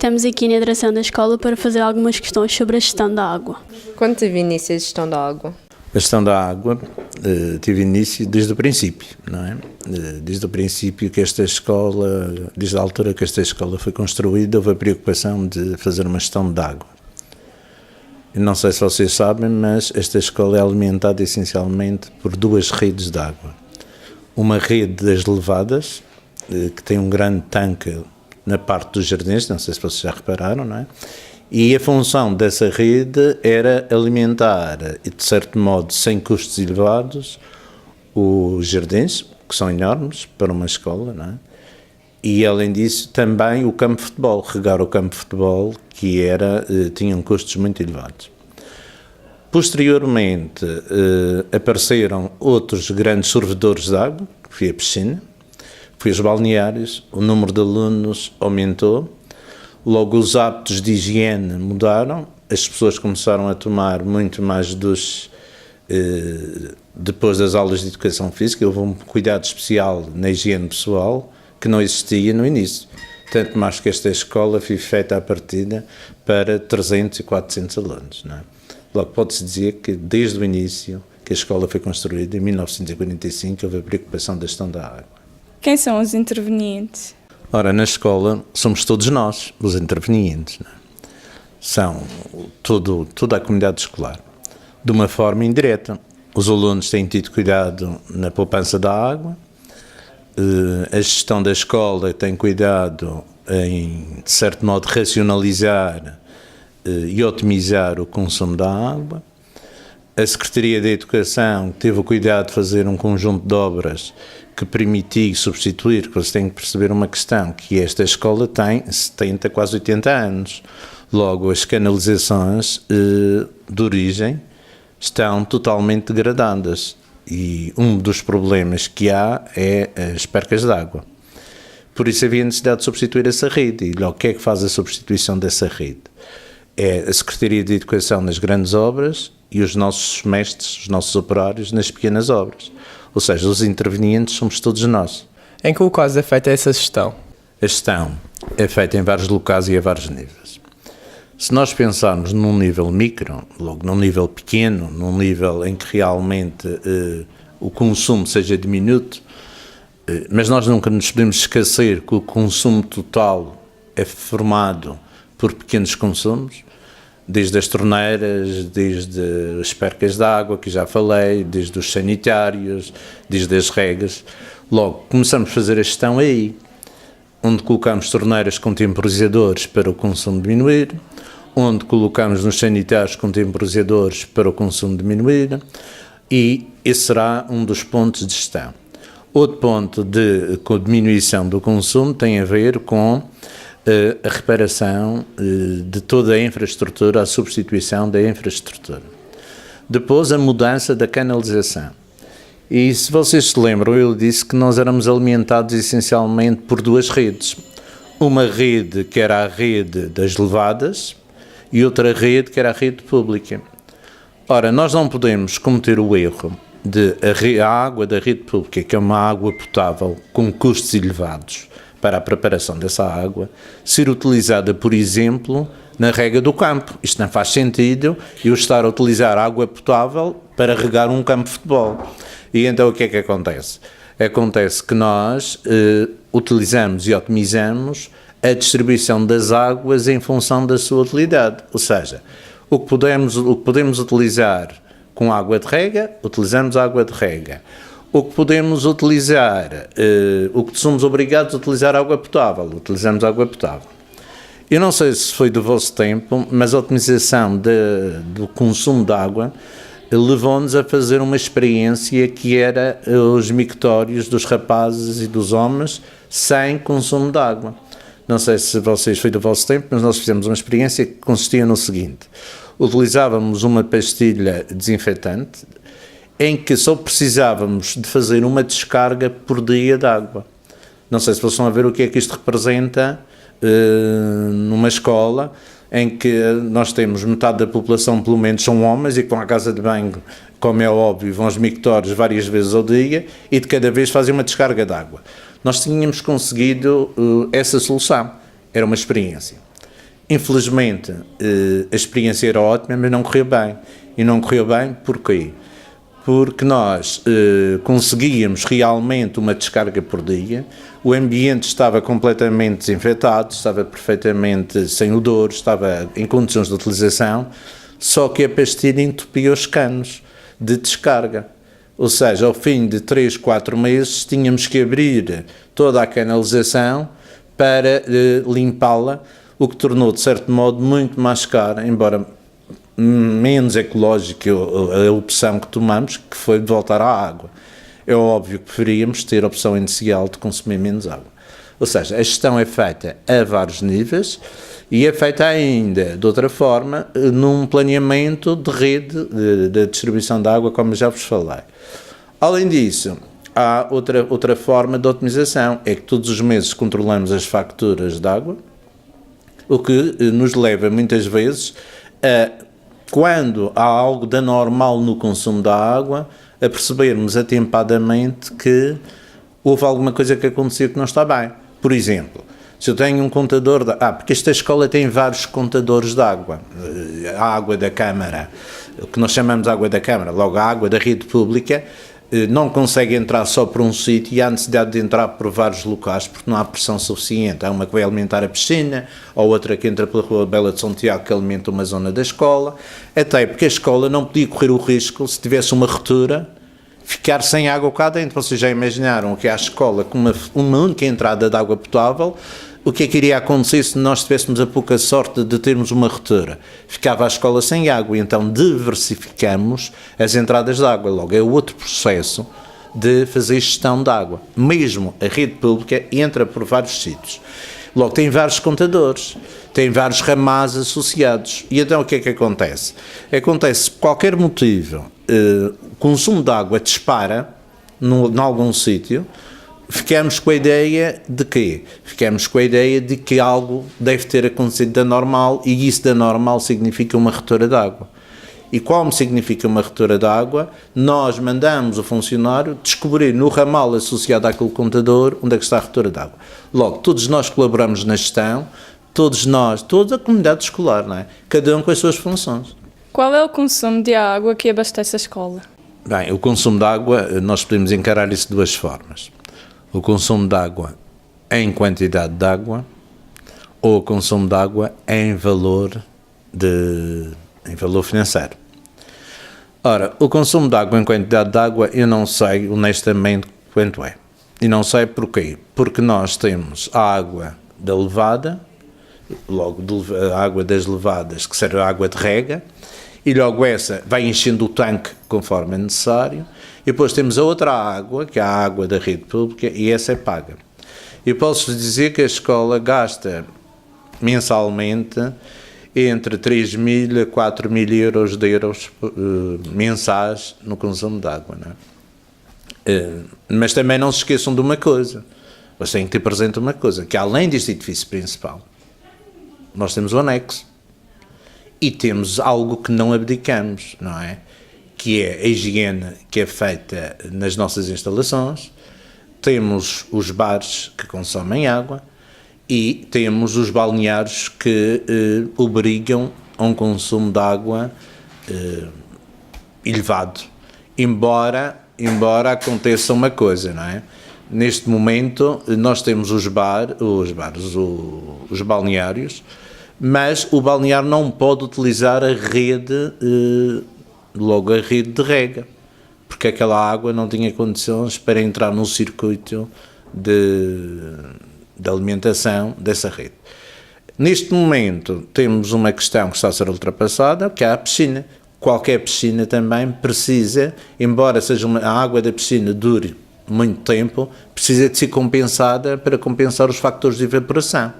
Estamos aqui na direção da escola para fazer algumas questões sobre a gestão da água. Quando teve início a gestão da água? A gestão da água teve início desde o princípio, não é? Desde o princípio que esta escola, desde a altura que esta escola foi construída, houve a preocupação de fazer uma gestão de água. Eu não sei se vocês sabem, mas esta escola é alimentada essencialmente por duas redes de água. Uma rede das levadas, que tem um grande tanque na parte dos jardins, não sei se vocês já repararam, não é? E a função dessa rede era alimentar, de certo modo, sem custos elevados, os jardins, que são enormes para uma escola, não é? E, além disso, também o campo de futebol, regar o campo de futebol, que tinham custos muito elevados. Posteriormente, apareceram outros grandes sorvedores de água, que foi a piscina, foi os balneários, o número de alunos aumentou. Logo, os hábitos de higiene mudaram, as pessoas começaram a tomar muito mais duche depois das aulas de educação física. Houve um cuidado especial na higiene pessoal que não existia no início. Tanto mais que esta escola foi feita à partida para 300 e 400 alunos, não é? Logo, pode-se dizer que desde o início que a escola foi construída, em 1945, houve a preocupação da gestão da água. Quem são os intervenientes? Ora, na escola somos todos nós, os intervenientes, não é? São toda a comunidade escolar. De uma forma indireta, os alunos têm tido cuidado na poupança da água, a gestão da escola tem cuidado em, de certo modo, racionalizar e otimizar o consumo da água. A Secretaria da Educação teve o cuidado de fazer um conjunto de obras que permitiu substituir, que você tem que perceber uma questão, que esta escola tem 70, quase 80 anos. Logo, as canalizações de origem estão totalmente degradadas e um dos problemas que há é as percas de água. Por isso havia necessidade de substituir essa rede. E logo, o que é que faz a substituição dessa rede? É a Secretaria de Educação nas grandes obras e os nossos mestres, os nossos operários nas pequenas obras. Ou seja, os intervenientes somos todos nós. Em que locais é feita essa gestão? A gestão é feita em vários locais e a vários níveis. Se nós pensarmos num nível micro, logo num nível pequeno, num nível em que realmente o consumo seja diminuto, mas nós nunca nos podemos esquecer que o consumo total é formado por pequenos consumos, desde as torneiras, desde as percas de água, que já falei, desde os sanitários, desde as regas. Logo, começamos a fazer a gestão aí, onde colocamos torneiras com temporizadores para o consumo diminuir, onde colocamos nos sanitários com temporizadores para o consumo diminuir, e esse será um dos pontos de gestão. Outro ponto com a diminuição do consumo tem a ver com a reparação de toda a infraestrutura, a substituição da infraestrutura. Depois, a mudança da canalização. E se vocês se lembram, eu disse que nós éramos alimentados essencialmente por duas redes. Uma rede que era a rede das levadas e outra rede que era a rede pública. Ora, nós não podemos cometer o erro de a água da rede pública, que é uma água potável com custos elevados para a preparação dessa água, ser utilizada, por exemplo, na rega do campo. Isto não faz sentido eu estar a utilizar água potável para regar um campo de futebol. E então o que é que acontece? Acontece que nós utilizamos e otimizamos a distribuição das águas em função da sua utilidade. Ou seja, o que podemos utilizar com água de rega, utilizamos água de rega. O que podemos utilizar, o que somos obrigados a utilizar água potável, utilizamos água potável. Eu não sei se foi do vosso tempo, mas a otimização do consumo de água levou-nos a fazer uma experiência que era os mictórios dos rapazes e dos homens sem consumo de água. Não sei se foi do vosso tempo, mas nós fizemos uma experiência que consistia no seguinte: utilizávamos uma pastilha desinfetante em que só precisávamos de fazer uma descarga por dia de água. Não sei se vocês estão a ver o que é que isto representa numa escola em que nós temos metade da população, pelo menos, são homens e que vão à casa de banho, como é óbvio, vão aos mictórios várias vezes ao dia e de cada vez fazem uma descarga de água. Nós tínhamos conseguido essa solução, era uma experiência. Infelizmente, a experiência era ótima, mas não correu bem. E não correu bem porquê? Porque nós conseguíamos realmente uma descarga por dia, o ambiente estava completamente desinfetado, estava perfeitamente sem odor, estava em condições de utilização, só que a pastilha entupia os canos de descarga. Ou seja, ao fim de 3, 4 meses, tínhamos que abrir toda a canalização para limpá-la, o que tornou, de certo modo, muito mais caro, embora menos ecológica a opção que tomamos, que foi de voltar à água. É óbvio que preferíamos ter a opção inicial de consumir menos água. Ou seja, a gestão é feita a vários níveis e é feita ainda, de outra forma, num planeamento de rede de distribuição de água, como já vos falei. Além disso, há outra forma de otimização, é que todos os meses controlamos as facturas de água, o que nos leva muitas vezes a, quando há algo de anormal no consumo da água, a percebermos atempadamente que houve alguma coisa que aconteceu que não está bem. Por exemplo, se eu tenho um contador porque esta escola tem vários contadores de água, a água da Câmara, o que nós chamamos de água da Câmara, logo a água da rede pública, não consegue entrar só por um sítio e há necessidade de entrar por vários locais porque não há pressão suficiente. Há uma que vai alimentar a piscina, ou outra que entra pela Rua Bela de São Tiago que alimenta uma zona da escola, até porque a escola não podia correr o risco, se tivesse uma ruptura, ficar sem água cá dentro. Vocês já imaginaram que a escola com uma única entrada de água potável, o que é que iria acontecer se nós tivéssemos a pouca sorte de termos uma ruptura? Ficava a escola sem água, e então diversificamos as entradas de água. Logo, é outro processo de fazer gestão de água. Mesmo a rede pública entra por vários sítios. Logo, tem vários contadores, tem vários ramais associados. E então o que é que acontece? Acontece, se por qualquer motivo, o consumo de água dispara em algum sítio, ficamos com a ideia de quê? Ficamos com a ideia de que algo deve ter acontecido de anormal, e isso de anormal significa uma ruptura de água. E como significa uma ruptura de água, nós mandamos o funcionário descobrir no ramal associado àquele contador onde é que está a ruptura de água. Logo, todos nós colaboramos na gestão, toda a comunidade escolar, não é? Cada um com as suas funções. Qual é o consumo de água que abastece a escola? Bem, o consumo de água, nós podemos encarar isso de duas formas. O consumo de água em quantidade de água, ou o consumo de água em valor financeiro. Ora, o consumo de água em quantidade de água, eu não sei honestamente quanto é. E não sei porquê. Porque nós temos a água da levada, logo a água das levadas, que será a água de rega, e logo essa vai enchendo o tanque conforme é necessário, e depois temos a outra água, que é a água da rede pública, e essa é paga. E posso dizer que a escola gasta mensalmente entre 3.000 a 4.000 euros mensais no consumo de água, não é? Mas também não se esqueçam de uma coisa, vocês têm que ter presente uma coisa, que além deste edifício principal, nós temos o anexo, e temos algo que não abdicamos, não é? Que é a higiene que é feita nas nossas instalações, temos os bares que consomem água e temos os balneários que obrigam a um consumo de água elevado. Embora aconteça uma coisa, não é? Neste momento nós temos os balneários, mas o balneário não pode utilizar a rede, logo a rede de rega, porque aquela água não tinha condições para entrar no circuito de alimentação dessa rede. Neste momento temos uma questão que está a ser ultrapassada, que é a piscina. Qualquer piscina também precisa, embora seja a água da piscina dure muito tempo, precisa de ser compensada para compensar os fatores de evaporação,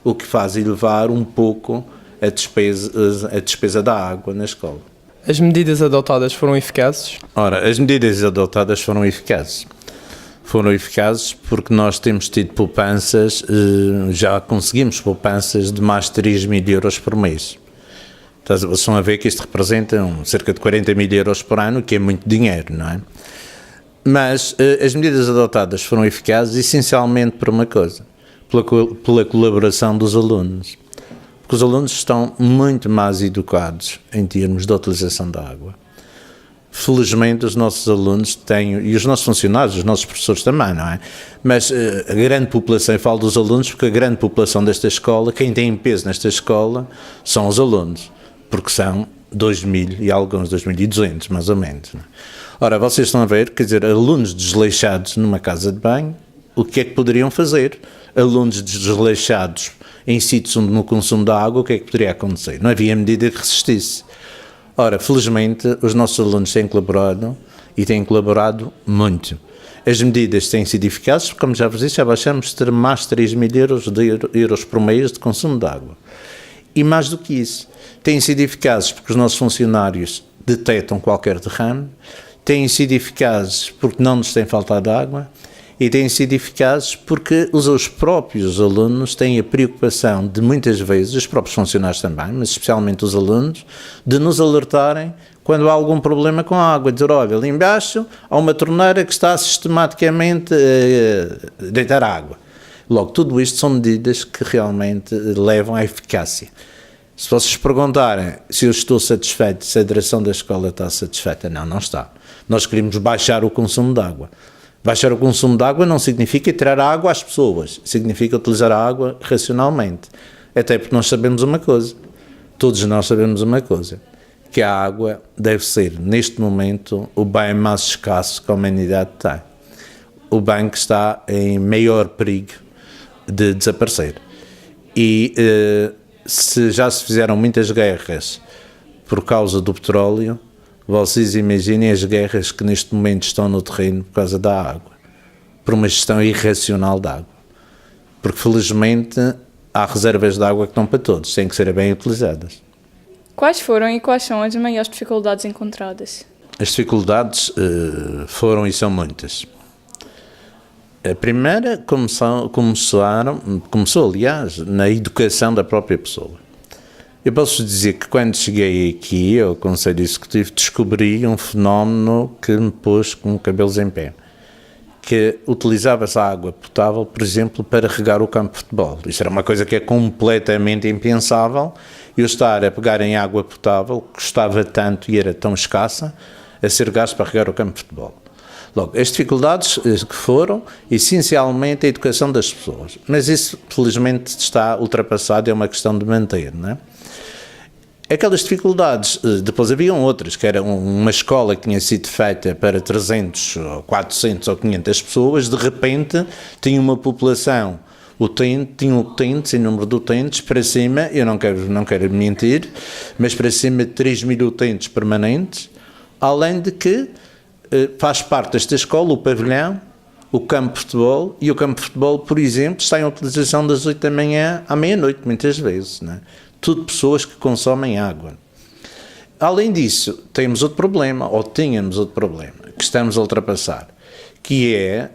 o que faz elevar um pouco a despesa da água na escola. As medidas adotadas foram eficazes? Ora, as medidas adotadas foram eficazes. Foram eficazes porque nós temos tido poupanças, já conseguimos poupanças de mais de 3.000 euros por mês. Estão a ver que isto representa cerca de 40.000 euros por ano, que é muito dinheiro, não é? Mas as medidas adotadas foram eficazes essencialmente por uma coisa, pela colaboração dos alunos. Porque os alunos estão muito mais educados em termos de utilização da água. Felizmente os nossos alunos têm, e os nossos funcionários, os nossos professores também, não é? Mas a grande população, eu falo dos alunos porque a grande população desta escola, quem tem peso nesta escola são os alunos, porque são 2.000 e alguns 2.200 mais ou menos, não é? Ora, vocês estão a ver, quer dizer, alunos desleixados numa casa de banho, o que é que poderiam fazer? Alunos desleixados em sítios onde no consumo da água, o que é que poderia acontecer? Não havia medida que resistisse. Ora, felizmente, os nossos alunos têm colaborado e têm colaborado muito. As medidas têm sido eficazes, porque, como já vos disse, já baixamos de mais de 3.000 euros por mês de consumo de água. E mais do que isso, têm sido eficazes porque os nossos funcionários detectam qualquer derrame, têm sido eficazes porque não nos tem faltado água e têm sido eficazes porque os próprios alunos têm a preocupação de muitas vezes, os próprios funcionários também, mas especialmente os alunos, de nos alertarem quando há algum problema com a água, dizer, olha, ali embaixo há uma torneira que está sistematicamente a deitar água. Logo, tudo isto são medidas que realmente levam à eficácia. Se vocês perguntarem se eu estou satisfeito, se a direção da escola está satisfeita, não está. Nós queremos baixar o consumo de água. Baixar o consumo de água não significa tirar a água às pessoas, significa utilizar a água racionalmente. Até porque nós sabemos uma coisa, todos nós sabemos uma coisa, que a água deve ser, neste momento, o bem mais escasso que a humanidade tem. O bem que está em maior perigo de desaparecer. E se já se fizeram muitas guerras por causa do petróleo, vocês imaginem as guerras que neste momento estão no terreno por causa da água, por uma gestão irracional da água. Porque felizmente há reservas de água que estão para todos, têm que ser bem utilizadas. Quais foram e quais são as maiores dificuldades encontradas? As dificuldades foram e são muitas. A primeira começou, aliás, na educação da própria pessoa. Eu posso dizer que quando cheguei aqui ao Conselho Executivo descobri um fenómeno que me pôs com cabelos em pé, que utilizava-se a água potável, por exemplo, para regar o campo de futebol. Isto era uma coisa que é completamente impensável, eu estar a pegar em água potável, que custava tanto e era tão escassa, a ser gasto para regar o campo de futebol. Logo, as dificuldades que foram, essencialmente, a educação das pessoas. Mas isso, felizmente, está ultrapassado, é uma questão de manter, não é? Aquelas dificuldades, depois haviam outras, que era uma escola que tinha sido feita para 300, ou 400 ou 500 pessoas, de repente tinha uma população, tinha utentes, em número de utentes, para cima, eu não quero mentir, mas para cima de 3.000 utentes permanentes, além de que faz parte desta escola o pavilhão, o campo de futebol, e o campo de futebol, por exemplo, está em utilização das 8 da manhã à meia-noite, muitas vezes, não é? Tudo pessoas que consomem água. Além disso, temos outro problema, ou tínhamos outro problema, que estamos a ultrapassar, que é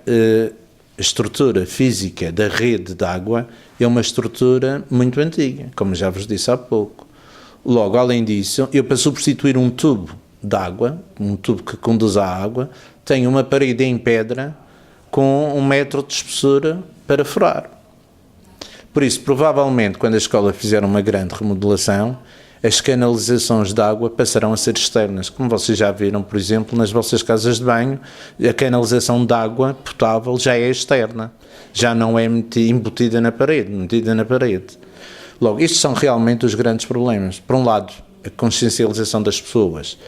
a estrutura física da rede de água é uma estrutura muito antiga, como já vos disse há pouco. Logo, além disso, eu para substituir um tubo de água, um tubo que conduz à água, tenho uma parede em pedra com 1 metro de espessura para furar. Por isso, provavelmente, quando a escola fizer uma grande remodelação, as canalizações de água passarão a ser externas. Como vocês já viram, por exemplo, nas vossas casas de banho, a canalização de água potável já é externa, já não é embutida na parede, metida na parede. Logo, estes são realmente os grandes problemas. Por um lado, a consciencialização das pessoas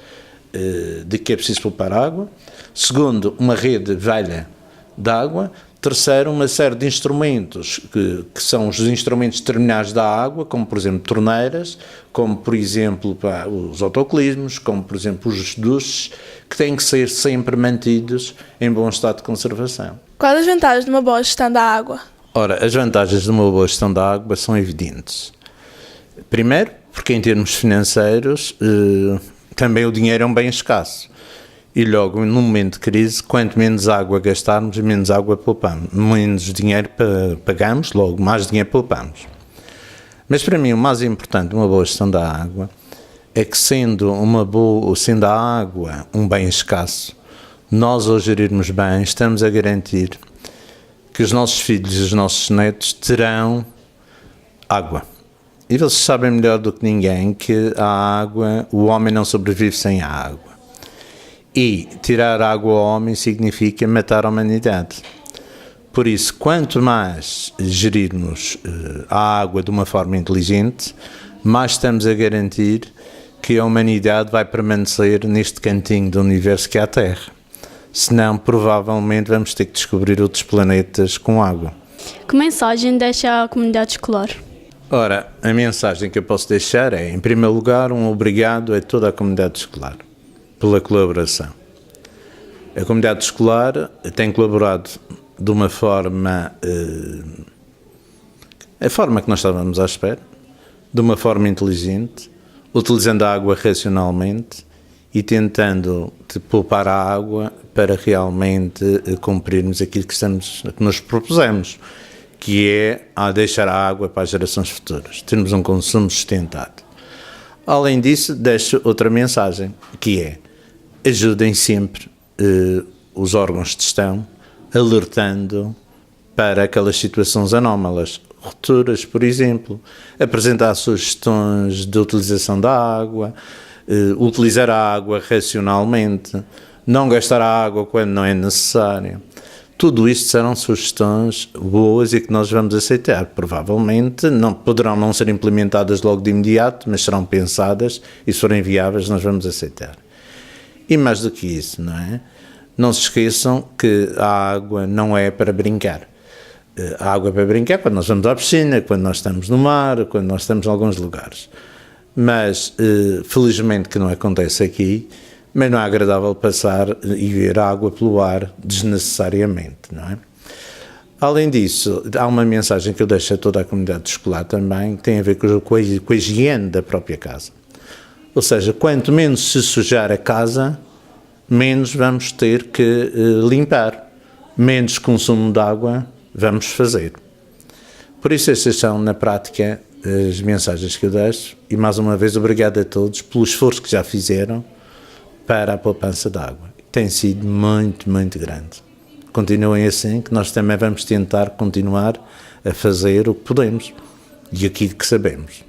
de que é preciso poupar água. Segundo, uma rede velha de água. Terceiro, uma série de instrumentos que são os instrumentos terminais da água, como por exemplo torneiras, como por exemplo os autocolismos, como por exemplo os duches, que têm que ser sempre mantidos em bom estado de conservação. Quais as vantagens de uma boa gestão da água? Ora, as vantagens de uma boa gestão da água são evidentes. Primeiro, porque em termos financeiros também o dinheiro é um bem escasso. E logo, num momento de crise, quanto menos água gastarmos, menos água poupamos. Menos dinheiro pagamos, logo, mais dinheiro poupamos. Mas para mim, o mais importante de uma boa gestão da água é que, sendo a água um bem escasso, nós, ao gerirmos bem, estamos a garantir que os nossos filhos e os nossos netos terão água. E vocês sabem melhor do que ninguém que a água, o homem não sobrevive sem a água. E tirar água ao homem significa matar a humanidade. Por isso, quanto mais gerirmos a água de uma forma inteligente, mais estamos a garantir que a humanidade vai permanecer neste cantinho do universo que é a Terra. Senão, provavelmente, vamos ter que descobrir outros planetas com água. Que mensagem deixa à comunidade escolar? Ora, a mensagem que eu posso deixar é, em primeiro lugar, um obrigado a toda a comunidade escolar pela colaboração. A comunidade escolar tem colaborado de uma forma, a forma que nós estávamos à espera, de uma forma inteligente, utilizando a água racionalmente e tentando poupar a água para realmente cumprirmos aquilo que nos propusemos, que é deixar a água para as gerações futuras, termos um consumo sustentado. Além disso, deixo outra mensagem, que é, ajudem sempre os órgãos de gestão, alertando para aquelas situações anómalas, rupturas, por exemplo, apresentar sugestões de utilização da água, utilizar a água racionalmente, não gastar a água quando não é necessário. Tudo isto serão sugestões boas e que nós vamos aceitar. Provavelmente poderão não ser implementadas logo de imediato, mas serão pensadas e se forem viáveis nós vamos aceitar. E mais do que isso, não é? Não se esqueçam que a água não é para brincar. A água é para brincar quando nós vamos à piscina, quando nós estamos no mar, quando nós estamos em alguns lugares. Mas, felizmente que não acontece aqui, mas não é agradável passar e ver a água pelo ar desnecessariamente, não é? Além disso, há uma mensagem que eu deixo a toda a comunidade escolar também, que tem a ver com a higiene da própria casa. Ou seja, quanto menos se sujar a casa, menos vamos ter que limpar, menos consumo de água vamos fazer. Por isso, estas são, na prática, as mensagens que eu deixo. E, mais uma vez, obrigado a todos pelo esforço que já fizeram para a poupança de água. Tem sido muito, muito grande. Continuem assim, que nós também vamos tentar continuar a fazer o que podemos e aquilo que sabemos.